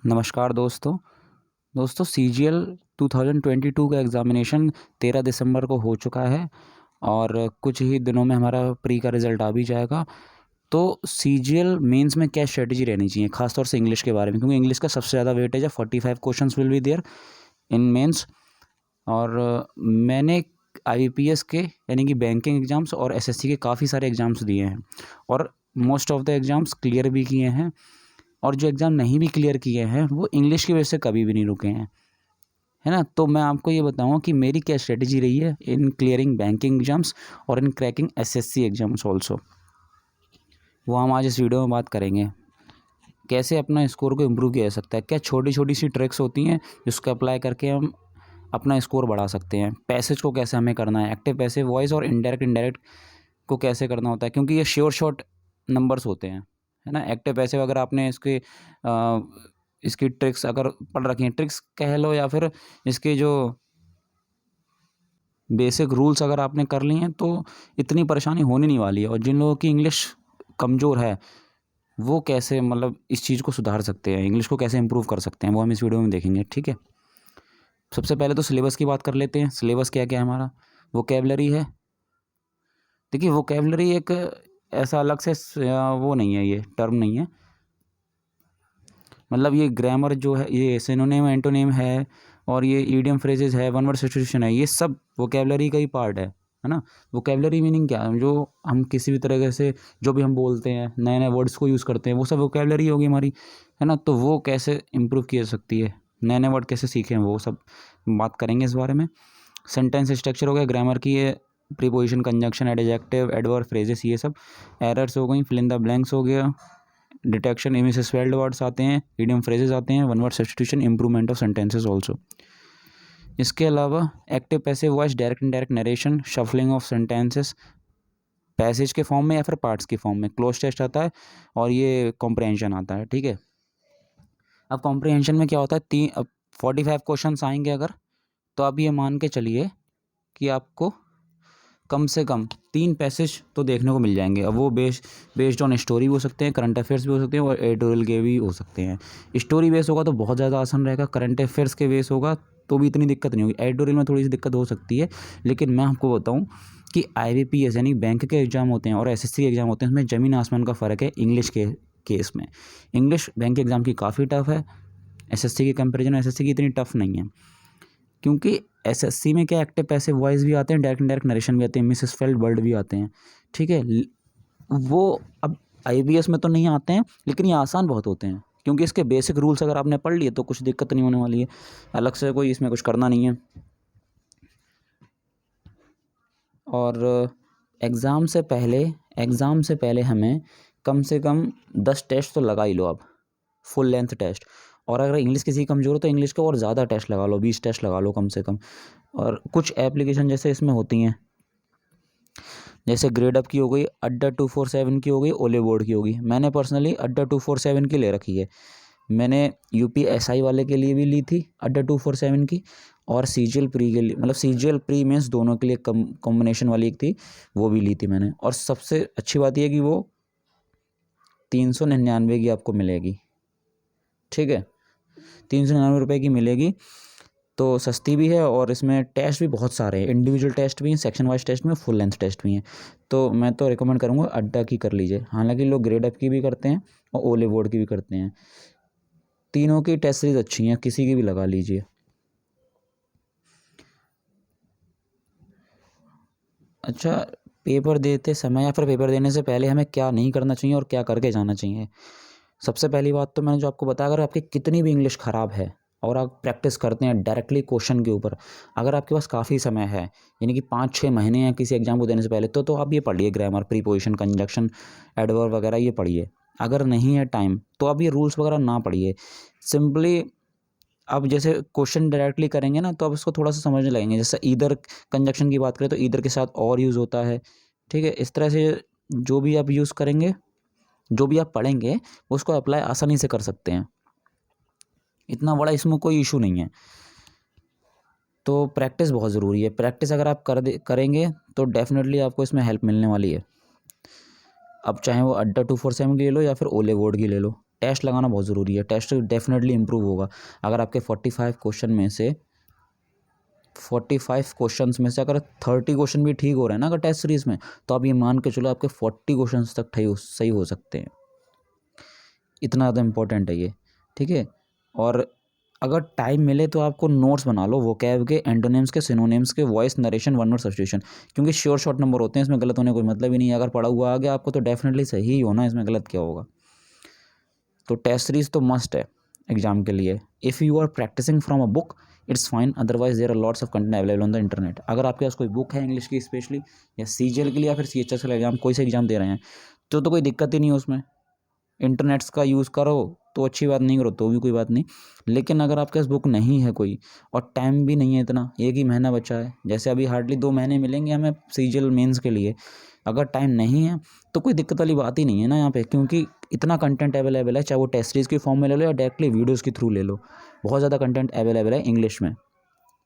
नमस्कार दोस्तों सीजीएल 2022 का एग्ज़ामिनेशन 13 दिसंबर को हो चुका है और कुछ ही दिनों में हमारा प्री का रिज़ल्ट आ भी जाएगा। तो सीजीएल मेंस में क्या स्ट्रेटजी रहनी चाहिए, ख़ासतौर से इंग्लिश के बारे में, क्योंकि इंग्लिश का सबसे ज़्यादा वेटेज है। 45 questions will be there in mains. और मैंने आईबीपीएस के यानी कि बैंकिंग एग्ज़ाम्स और एसएससी के काफ़ी सारे एग्ज़ाम्स दिए हैं और most of the exams clear भी किए हैं। और जो एग्ज़ाम नहीं भी क्लियर किए हैं वो इंग्लिश की वजह से कभी भी नहीं रुके हैं, है ना। तो मैं आपको ये बताऊंगा कि मेरी क्या स्ट्रेटजी रही है इन क्लियरिंग बैंकिंग एग्ज़ाम्स और इन क्रैकिंग एसएससी एग्ज़ाम्स ऑल्सो। वो हम आज इस वीडियो में बात करेंगे। कैसे अपना स्कोर को इम्प्रूव किया जा सकता है, क्या छोटी छोटी सी ट्रिक्स होती हैं जिसको अप्लाई करके हम अपना स्कोर बढ़ा सकते हैं। पैसेज को कैसे हमें करना है, एक्टिव पैसिव वॉइस और इनडायरेक्ट को कैसे करना होता है, क्योंकि ये श्योर शॉर्ट नंबर्स होते हैं, है ना। एक्टिव पैसिव अगर आपने इसकी ट्रिक्स अगर पढ़ रखी हैं, ट्रिक्स कह लो या फिर इसके जो बेसिक रूल्स अगर आपने कर लिए हैं तो इतनी परेशानी होने नहीं वाली है। और जिन लोगों की इंग्लिश कमज़ोर है वो कैसे मतलब इस चीज़ को सुधार सकते हैं, इंग्लिश को कैसे इंप्रूव कर सकते हैं, वो हम इस वीडियो में देखेंगे, ठीक है। सबसे पहले तो सिलेबस की बात कर लेते हैं। सिलेबस क्या क्या है हमारा। वोकेबलरी है। देखिए वोकेबलरी एक ऐसा अलग से वो नहीं है, ये टर्म नहीं है। मतलब ये ग्रामर जो है, ये सिनोनिम एंटोनिम है और ये ईडियम फ्रेजेस है, वन वर्ड सब्स्टिट्यूशन है, ये सब वोकेबलरी का ही पार्ट है ना। वोकेबलरी मीनिंग क्या है, जो हम किसी भी तरह से जो भी हम बोलते हैं, नए नए वर्ड्स को यूज़ करते हैं, वो सब वोकेबलरी होगी हमारी, है ना। तो वो कैसे इम्प्रूव की जा सकती है, नए नए वर्ड कैसे सीखें, वो सब बात करेंगे इस बारे में। सेंटेंस स्ट्रक्चर हो गया, ग्रामर की ये preposition, conjunction, adjective, adverb, phrases, ये सब। एरर्स हो गई, फिल इन द ब्लैंक्स हो गया, डिटेक्शन, इनमें से स्वेल्ड वर्ड्स आते हैं, इडियम फ्रेजेस आते हैं, one word substitution, improvement of sentences also. इसके अलावा active passive voice, direct indirect narration, shuffling of sentences passage के फॉर्म में या फिर पार्ट्स के फॉर्म में, क्लोज टेस्ट आता है और ये कॉम्प्रहेंशन आता है, ठीक है। अब कॉम्प्रहेंशन में क्या होता है, 45 क्वेश्चन आएंगे अगर, तो आप ये मान के चलिए कि आपको कम से कम 3 पैसेज तो देखने को मिल जाएंगे। अब वो बेस्ड ऑन स्टोरी भी हो सकते हैं, करंट अफेयर्स भी हो सकते हैं और एडिटोरियल के भी हो सकते हैं। स्टोरी बेस होगा तो बहुत ज़्यादा आसान रहेगा, करंट अफेयर्स के बेस होगा तो भी इतनी दिक्कत नहीं होगी, एडिटोरियल में थोड़ी सी दिक्कत हो सकती है। लेकिन मैं आपको बताऊँ कि आईबीपीएस यानी बैंक के एग्ज़ाम होते हैं और एसएससी एग्ज़ाम होते हैं, उसमें ज़मीन आसमान का फ़र्क है इंग्लिश के केस में। इंग्लिश बैंक एग्ज़ाम की काफ़ी टफ है, एसएससी के कंपेरिजन एसएससी की इतनी टफ नहीं है, क्योंकि एसएससी में क्या एक्टिव पैसिव वॉइस भी आते हैं, डायरेक्ट इनडायरेक्ट नरेशन भी आते हैं, मिसेस फेल्ड वर्ड भी आते हैं, ठीक है। वो अब आईबीएस में तो नहीं आते हैं, लेकिन ये आसान बहुत होते हैं, क्योंकि इसके बेसिक रूल्स अगर आपने पढ़ लिए तो कुछ दिक्कत नहीं होने वाली है, अलग से कोई इसमें कुछ करना नहीं है। और एग्ज़ाम से पहले हमें कम से कम 10 टेस्ट तो लगा ही लो आप, फुल लेंथ टेस्ट। और अगर इंग्लिश किसी कमज़ोर हो तो इंग्लिश के और ज़्यादा टेस्ट लगा लो, 20 टेस्ट लगा लो कम से कम। और कुछ एप्लीकेशन जैसे इसमें होती हैं, जैसे ग्रेड अप की हो गई, अड्डा 247 की हो गई, ओले बोर्ड की होगी। मैंने पर्सनली अड्डा 247 की ले रखी है। मैंने यूपीएसआई वाले के लिए भी ली थी अड्डा 247 की, और सीजीएल प्री के लिए, मतलब सीजीएल प्री मेंस दोनों के लिए कॉम्बिनेशन वाली एक थी, वो भी ली थी मैंने। और सबसे अच्छी बात यह कि वो 399 की आपको मिलेगी, ठीक है, 399 रुपये की मिलेगी। तो सस्ती भी है और इसमें टेस्ट भी बहुत सारे हैं, इंडिविजुअल टेस्ट भी हैं, सेक्शन वाइज टेस्ट भी हैं, फुल लेंथ टेस्ट भी हैं। तो मैं तो रिकमेंड करूँगा अड्डा की कर लीजिए। हालांकि लोग ग्रेड अप की भी करते हैं और ओले बोर्ड की भी करते हैं, तीनों की टेस्ट सीरीज अच्छी हैं, किसी की भी लगा लीजिए। अच्छा, पेपर देते समय या फिर पेपर देने से पहले हमें क्या नहीं करना चाहिए और क्या करके जाना चाहिए। सबसे पहली बात तो मैंने जो आपको बताया, अगर आपकी कितनी भी इंग्लिश ख़राब है और आप प्रैक्टिस करते हैं डायरेक्टली क्वेश्चन के ऊपर, अगर आपके पास काफ़ी समय है, यानी कि 5-6 महीने हैं किसी एग्जाम को देने से पहले, तो आप ये पढ़िए, ग्रामर, प्रीपोजिशन, कंजंक्शन, एडवर्ब वगैरह ये पढ़िए। अगर नहीं है टाइम तो आप ये रूल्स वगैरह ना पढ़िए, सिंपली अब जैसे क्वेश्चन डायरेक्टली करेंगे ना तो आप इसको थोड़ा सा समझने लगेंगे। जैसे ईदर कंजक्शन की बात करें तो ईदर के साथ और यूज़ होता है, ठीक है। इस तरह से जो भी आप यूज़ करेंगे, जो भी आप पढ़ेंगे, उसको अप्लाई आसानी से कर सकते हैं, इतना बड़ा इसमें कोई इशू नहीं है। तो प्रैक्टिस बहुत ज़रूरी है, प्रैक्टिस अगर आप करेंगे तो डेफिनेटली आपको इसमें हेल्प मिलने वाली है। अब चाहे वो अड्डा 247 की ले लो या फिर ओले बोर्ड की ले लो, टेस्ट लगाना बहुत ज़रूरी है। टेस्ट डेफिनेटली इम्प्रूव होगा। अगर आपके 45 क्वेश्चन में से 45 क्वेश्चंस में से अगर 30 क्वेश्चन भी ठीक हो रहे हैं ना अगर टेस्ट सीरीज़ में, तो आप ये मान के चलो आपके 40 क्वेश्चंस तक सही हो सकते हैं। इतना ज़्यादा इम्पोर्टेंट है ये, ठीक है। और अगर टाइम मिले तो आपको नोट्स बना लो वोकैब के, एंटोनिम्स के, सिनोनिम्स के, voice narration, one word substitution, क्योंकि श्योर शॉर्ट नंबर होते हैं, इसमें गलत होने कोई मतलब ही नहीं है। अगर पढ़ा हुआ आ गया आपको तो डेफिनेटली सही ही होना, इसमें गलत क्या होगा। तो टेस्ट सीरीज तो मस्ट है एग्जाम के लिए। If you are practicing from a book it's fine, otherwise there are lots of content available on the internet. अगर आपके पास कोई बुक है इंग्लिश की स्पेशली, या सीजीएल के लिए या फिर सीएचएस का एग्जाम, कोई से एग्जाम दे रहे हैं तो कोई दिक्कत ही नहीं है उसमें। इंटरनेट्स का यूज़ करो तो अच्छी बात, नहीं करो तो भी कोई बात नहीं। लेकिन अगर आपके पास बुक नहीं है कोई और टाइम भी नहीं है इतना, 1 ही महीना बचा है, जैसे अभी हार्डली 2 महीने मिलेंगे हमें सीजीएल मेंस के लिए, अगर टाइम नहीं है तो कोई दिक्कत वाली बात ही नहीं है ना यहाँ पे, क्योंकि इतना कंटेंट अवेलेबल है, चाहे वो टेस्ट सीरीज़ की फॉर्म में ले लो या डायरेक्टली वीडियोज़ के थ्रू ले लो। बहुत ज़्यादा कंटेंट अवेलेबल है इंग्लिश में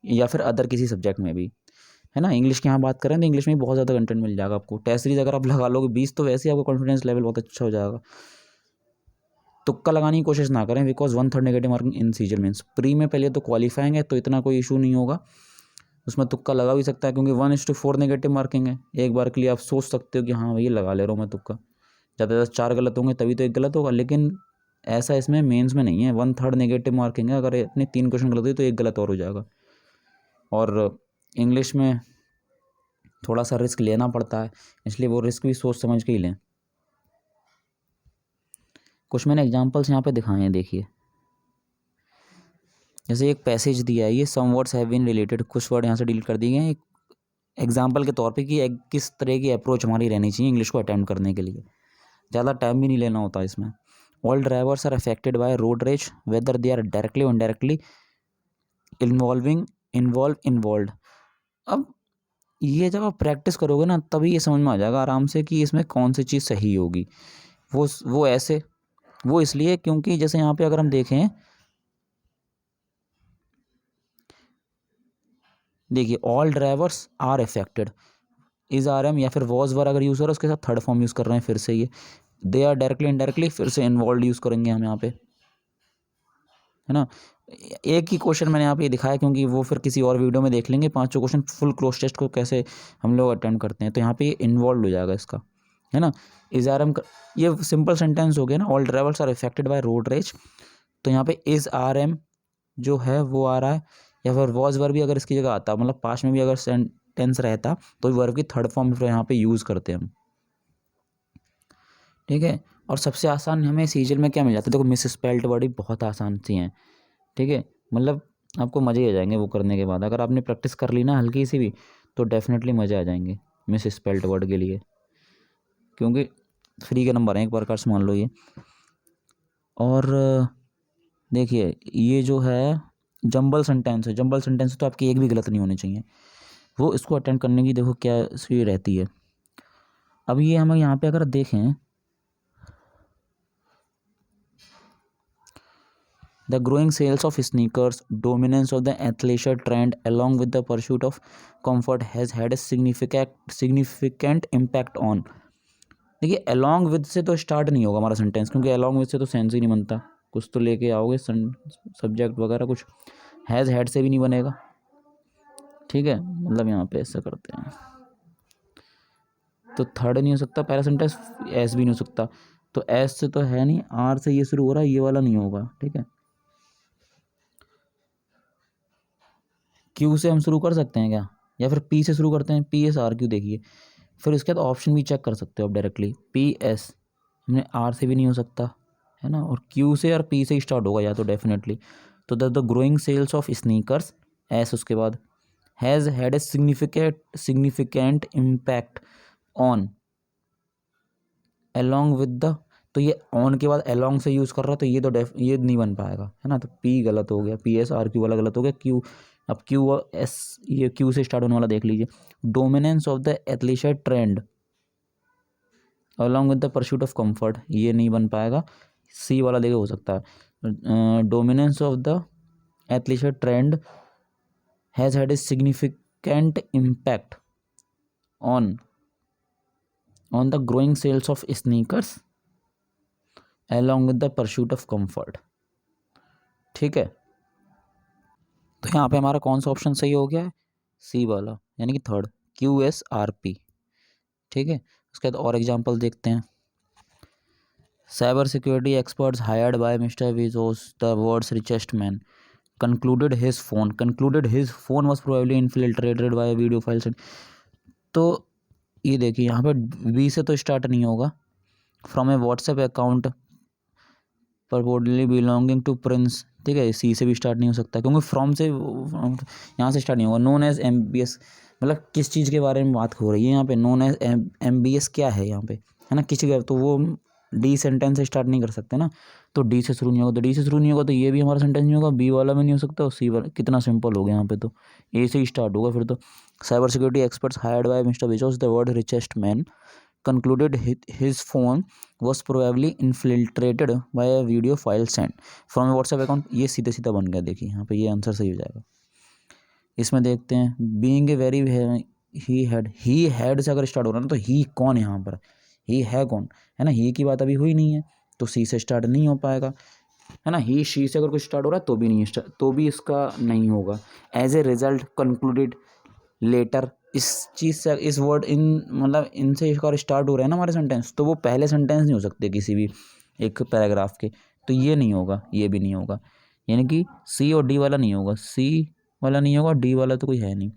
या फिर अदर किसी सब्जेक्ट में भी, है ना। इंग्लिश की यहाँ बात करें तो इंग्लिश में भी बहुत ज़्यादा कंटेंट मिल जाएगा आपको। टेस्ट सीरीज़ अगर आप लगा लोगे 20 तो वैसे ही आपका कॉन्फिडेंस लेवल बहुत अच्छा हो जाएगा। तुक्का लगाने की कोशिश ना करें, because 1/3 negative marking in CGL means. Pre में पहले तो क्वालिफाइंग है तो इतना कोई इशू नहीं होगा, उसमें तुक्का लगा भी सकता है, क्योंकि 1:4 नेगेटिव मार्किंग है। एक बार के लिए आप सोच सकते हो कि हाँ भैया लगा ले रहा हूँ मैं तुक्का, ज़्यादा से ज़्यादा 4 गलत होंगे तभी तो 1 गलत होगा, लेकिन ऐसा इसमें मेंस में नहीं है। 1/3 नेगेटिव मार्किंग है, अगर इतने 3 क्वेश्चन गलत हुए तो 1 गलत और हो जाएगा। और इंग्लिश में थोड़ा सा रिस्क लेना पड़ता है, इसलिए वो रिस्क भी सोच समझ के ही लें। कुछ मैंने एग्जांपल्स यहाँ पे दिखाए हैं, देखिए। जैसे एक पैसेज दिया है, ये some words have been related, कुछ वर्ड यहाँ से डिलीट कर दिए गए हैं एक एग्जाम्पल के तौर पे कि किस तरह की अप्रोच हमारी रहनी चाहिए इंग्लिश को अटेम्प्ट करने के लिए। ज़्यादा टाइम भी नहीं लेना होता इसमें। All drivers are affected by road rage whether they are directly और इनडायरेक्टली इन्वॉल्व। अब ये जब आप प्रैक्टिस करोगे ना तभी ये समझ में आ जाएगा आराम से कि इसमें कौन सी चीज़ सही होगी। वो ऐसे वो इसलिए क्योंकि जैसे यहाँ पे अगर हम देखें, देखिए all drivers are affected, is are am या फिर वॉज वर अगर यूज़ हो रहा है उसके साथ थर्ड फॉर्म यूज़ कर रहे हैं, फिर से ये दे आर डायरेक्टली इनडायरेक्टली, फिर से इन्वॉल्व यूज़ करेंगे हम यहाँ पे, है ना। एक ही क्वेश्चन मैंने यहाँ पे दिखाया क्योंकि वो फिर किसी और वीडियो में देख लेंगे 5 क्वेश्चन फुल क्लोज टेस्ट को कैसे हम लोग अटेम्प्ट करते हैं, तो यहाँ पे इन्वॉल्व हो जाएगा इसका, है ना। इज आर एम ये सिंपल सेंटेंस हो गया ना, all drivers are affected by road rage, तो यहाँ पे इज आर एम जो है वो आ रहा है, या फिर वॉज वर्ब भी अगर इसकी जगह आता, मतलब पास्ट में भी अगर सेंटेंस रहता तो वर्ब की थर्ड फॉर्म फिर यहाँ पे यूज़ करते हैं हम, ठीक है। और सबसे आसान हमें सीजीएल में क्या मिल जाता है, देखो मिस स्पेल्ड वर्ड ही बहुत आसान सी हैं, ठीक है। मतलब आपको मज़े ही आ जाएंगे वो करने के बाद, अगर आपने प्रैक्टिस कर ली ना हल्की सी भी तो डेफिनेटली मज़े आ जाएंगे मिस स्पेल्ड वर्ड के लिए, क्योंकि फ्री के नंबर हैं एक प्रकार से मान लो ये। और देखिए ये जो है जंबल सेंटेंस है, जंबल सेंटेंस तो आपकी एक भी गलत नहीं होनी चाहिए, वो इसको अटेंड करने की देखो क्या सी रहती है। अब ये हम यहाँ पे अगर देखें, the growing sales of sneakers, dominance of the athleisure trend along with the pursuit of comfort has had a significant impact on। देखिए along with से तो स्टार्ट नहीं होगा हमारा सेंटेंस, क्योंकि along with से तो सेंस ही नहीं बनता, कुछ तो लेके आओगे सब्जेक्ट वगैरह, कुछ हैज़ हैड से भी नहीं बनेगा, ठीक है। मतलब यहाँ पे ऐसा करते हैं तो थर्ड नहीं हो सकता, पहला सेंटेंस एस भी नहीं हो सकता, तो एस से तो है नहीं, आर से ये शुरू हो रहा है, ये वाला नहीं होगा, ठीक है। क्यू से हम शुरू कर सकते हैं क्या, या फिर पी से शुरू करते हैं, पी एस आर क्यू देखिए, फिर उसके बाद ऑप्शन भी चेक कर सकते हो आप डायरेक्टली, पी एस हमने आर से भी नहीं हो सकता, है ना, और क्यू से और पी से ही स्टार्ट होगा या तो डेफिनेटली, तो the growing sales of sneakers, S उसके बाद, has had a significant impact on along with the, तो ये ऑन के बाद along से यूज़ कर रहा है तो ये तो ये नहीं बन पाएगा, है ना, तो पी गलत हो गया, पी एस आर क्यू वाला गलत हो गया, क्यू, अब क्यू और एस, ये क्यू से स्टार्ट होने वाला देख लीजिए, dominance of the athleisure trend along with the pursuit of comfort, ये नहीं बन पाएगा, सी वाला देखिए हो सकता है, dominance of the athleisure trend has had a significant impact on the growing sales of sneakers, along with the pursuit of comfort। ठीक है, तो यहाँ पे हमारा कौन सा ऑप्शन सही हो गया है, सी वाला, यानी कि थर्ड, QSRP। ठीक है, उसके बाद और एग्जांपल देखते हैं। Cyber security experts hired by mister Bezos the world's richest man concluded his phone was probably infiltrated by video files। तो ये देखिए यहाँ पे बी से तो स्टार्ट नहीं होगा, from A WhatsApp account purportedly belonging to Prince. ठीक है, सी से भी स्टार्ट नहीं हो सकता क्योंकि फ्रॉम से यहाँ से स्टार्ट नहीं होगा। नोन एज MBS, मतलब किस चीज़ के बारे में बात हो रही है यहाँ पे, नोन एज MBS क्या है यहाँ पे, है ना, किसी का, तो वो डी सेंटेंस से स्टार्ट नहीं कर सकते ना, तो डी से शुरू नहीं होगा, तो डी से शुरू नहीं होगा तो ये भी हमारा सेंटेंस नहीं होगा, बी वाला भी नहीं हो सकता और सी वाला, कितना सिंपल हो गया यहाँ पे, तो ए से ही स्टार्ट होगा फिर तो। Cyber security experts hired by mister Bezos the world richest man concluded his phone was probably infiltrated by a video file sent from a WhatsApp account। ये सीधा सीधा बन गया, देखिए यहाँ पे ये आंसर सही हो जाएगा। इसमें देखते हैं, being a very, he had से अगर स्टार्ट हो रहा है ना, तो ही कौन है यहाँ पर, ही है कौन, है ना, ही की बात अभी हुई नहीं है तो सी से स्टार्ट नहीं हो पाएगा, है ना। ही शी से अगर कुछ स्टार्ट हो रहा है तो भी नहीं, तो भी इसका नहीं होगा। As a result concluded later, इस चीज़ से, इस वर्ड इन, मतलब इनसे एक और स्टार्ट हो रहा है ना हमारे सेंटेंस, तो वो पहले सेंटेंस नहीं हो सकते किसी भी एक पैराग्राफ के, तो ये नहीं होगा, ये भी नहीं होगा, यानी कि सी और डी वाला नहीं होगा, सी वाला नहीं होगा, डी वाला तो कोई है नहीं।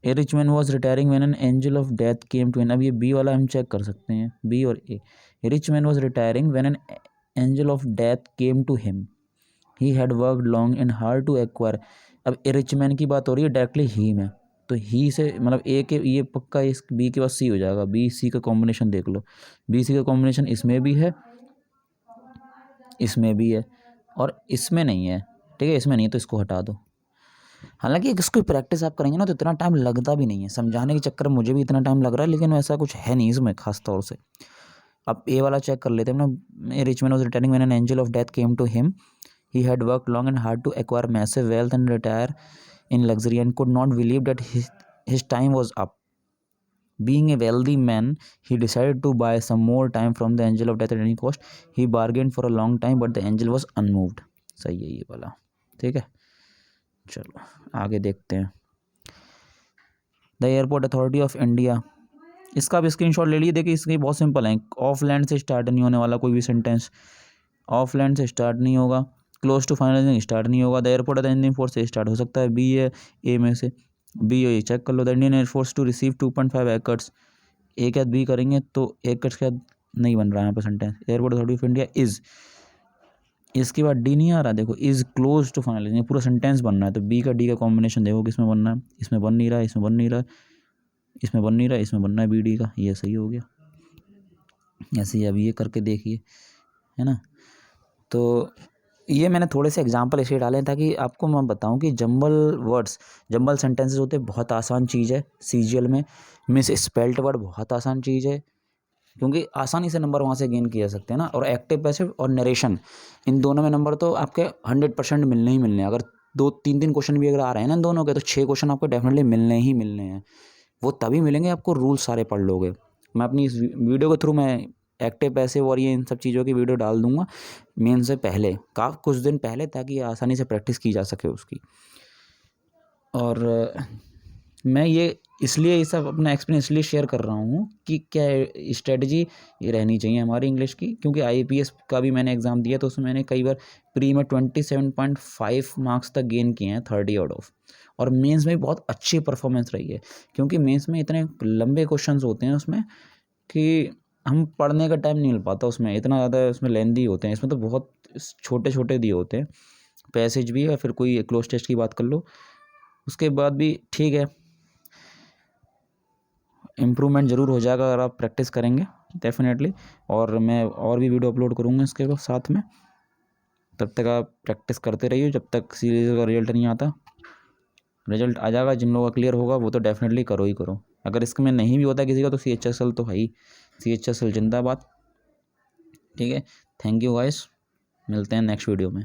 A rich man was retiring when an angel of death came to him. अब ये बी वाला हम चेक कर सकते हैं, बी और A. Rich man was retiring when an angel of death came to him, he had worked long and hard to acquire. अब a rich man की बात हो रही है डायरेक्टली ही में, तो ही से मतलब ए के, ये पक्का इस बी के बाद सी हो जाएगा। बी सी का कॉम्बिनेशन देख लो, बी सी का कॉम्बिनेशन इसमें भी है, इसमें भी है और इसमें नहीं है। ठीक है, इसमें नहीं है तो इसको हटा दो। हालांकि इसको प्रैक्टिस आप करेंगे ना तो इतना टाइम लगता भी नहीं है, समझाने के चक्कर में मुझे भी इतना टाइम लग रहा है, लेकिन ऐसा कुछ है नहीं इसमें खास तौर से। अब ए वाला चेक कर लेते हैं ना, rich man was retiring when an angel of death came to him, he had worked long and hard to acquire massive wealth and retire in luxury and could not believe that his time was up. Being a wealthy man, he decided to buy some more time from the angel of death at any cost. He bargained for a long time, but the angel was unmoved। सही है ये वाला। ठीक है, चलो आगे देखते हैं। The airport authority of India, इसका भी स्क्रीनशॉट ले लीजिए। देखिए इसके बहुत सिंपल है, ऑफ लैंड से स्टार्ट नहीं होने वाला कोई भी सेंटेंस, ऑफ लैंड से स्टार्ट नहीं होगा, क्लोज टू फाइनलाइजिंग स्टार्ट नहीं होगा। The airport of the Indian force से स्टार्ट हो सकता है, बी है ए में से, बी ये चेक कर लो। The Indian air force to receive 2.5 acres, A के बाद बी करेंगे तो एकर्स के बाद नहीं बन रहा है यहाँ पर sentence. Airport authority of India is, इसके बाद डी नहीं आ रहा, देखो इज क्लोज टू फाइनलाइजिंग, पूरा सेंटेंस बनना है तो बी का डी का कॉम्बिनेशन देखो किसमें बनना है, इसमें बन नहीं रहा, इसमें बन नहीं रहा, इसमें बन नहीं रहा, इसमें बनना है बी डी का, ये सही हो गया। ऐसे ही अब ये करके देखिए, है ना। तो ये मैंने थोड़े से एग्जांपल इसलिए डाले ताकि आपको मैं बताऊं कि जंबल वर्ड्स, जंबल सेंटेंसेस होते बहुत आसान चीज़ है सीजीएल में। मिस स्पेल्ट वर्ड बहुत आसान चीज़ है, क्योंकि आसानी से नंबर वहाँ से गेन किए जा सकते हैं ना। और एक्टिव पैसिव और नरेशन, इन दोनों में नंबर तो आपके 100% मिलने ही मिलने हैं। अगर 2-3 क्वेश्चन भी अगर आ रहे हैं ना इन दोनों के, तो 6 क्वेश्चन आपको डेफिनेटली मिलने ही मिलने हैं। वो तभी मिलेंगे आपको रूल सारे पढ़ लोगे। मैं अपनी इस वीडियो के थ्रू मैं एक्टिव पैसिव और ये इन सब चीज़ों की वीडियो डाल दूंगा मेन से पहले, कुछ दिन पहले, ताकि आसानी से प्रैक्टिस की जा सके उसकी। और मैं ये इसलिए ये सब अपना एक्सपीरियंस इसलिए शेयर कर रहा हूँ कि क्या स्ट्रेटजी रहनी चाहिए हमारी इंग्लिश की, क्योंकि IAPS का भी मैंने एग्ज़ाम दिया तो उसमें मैंने कई बार प्री में 27.5 मार्क्स तक गेन किए हैं 30 आउट ऑफ, और मेंस में भी बहुत अच्छी परफॉर्मेंस रही है। क्योंकि मेंस में इतने लंबे क्वेश्चंस होते हैं उसमें कि हम पढ़ने का टाइम नहीं मिल पाता, उसमें इतना ज़्यादा उसमें लेंदी होते हैं, इसमें तो बहुत छोटे छोटे दिए होते हैं, पैसेज भी, या फिर कोई क्लोज टेस्ट की बात कर लो। उसके बाद भी ठीक है, इम्प्रूवमेंट ज़रूर हो जाएगा अगर आप प्रैक्टिस करेंगे डेफिनेटली। और मैं और भी वीडियो अपलोड करूँगा इसके साथ में, तब तक आप प्रैक्टिस करते रहिए जब तक सीरीज़ का रिजल्ट नहीं आता। रिजल्ट आ जाएगा, जिन लोगों का क्लियर होगा वो तो डेफिनेटली करो ही करो। अगर इसमें नहीं भी होता किसी का तो CHSL तो है ही, CHSL जिंदाबाद। ठीक है, थैंक यू गाइस, मिलते हैं नेक्स्ट वीडियो में।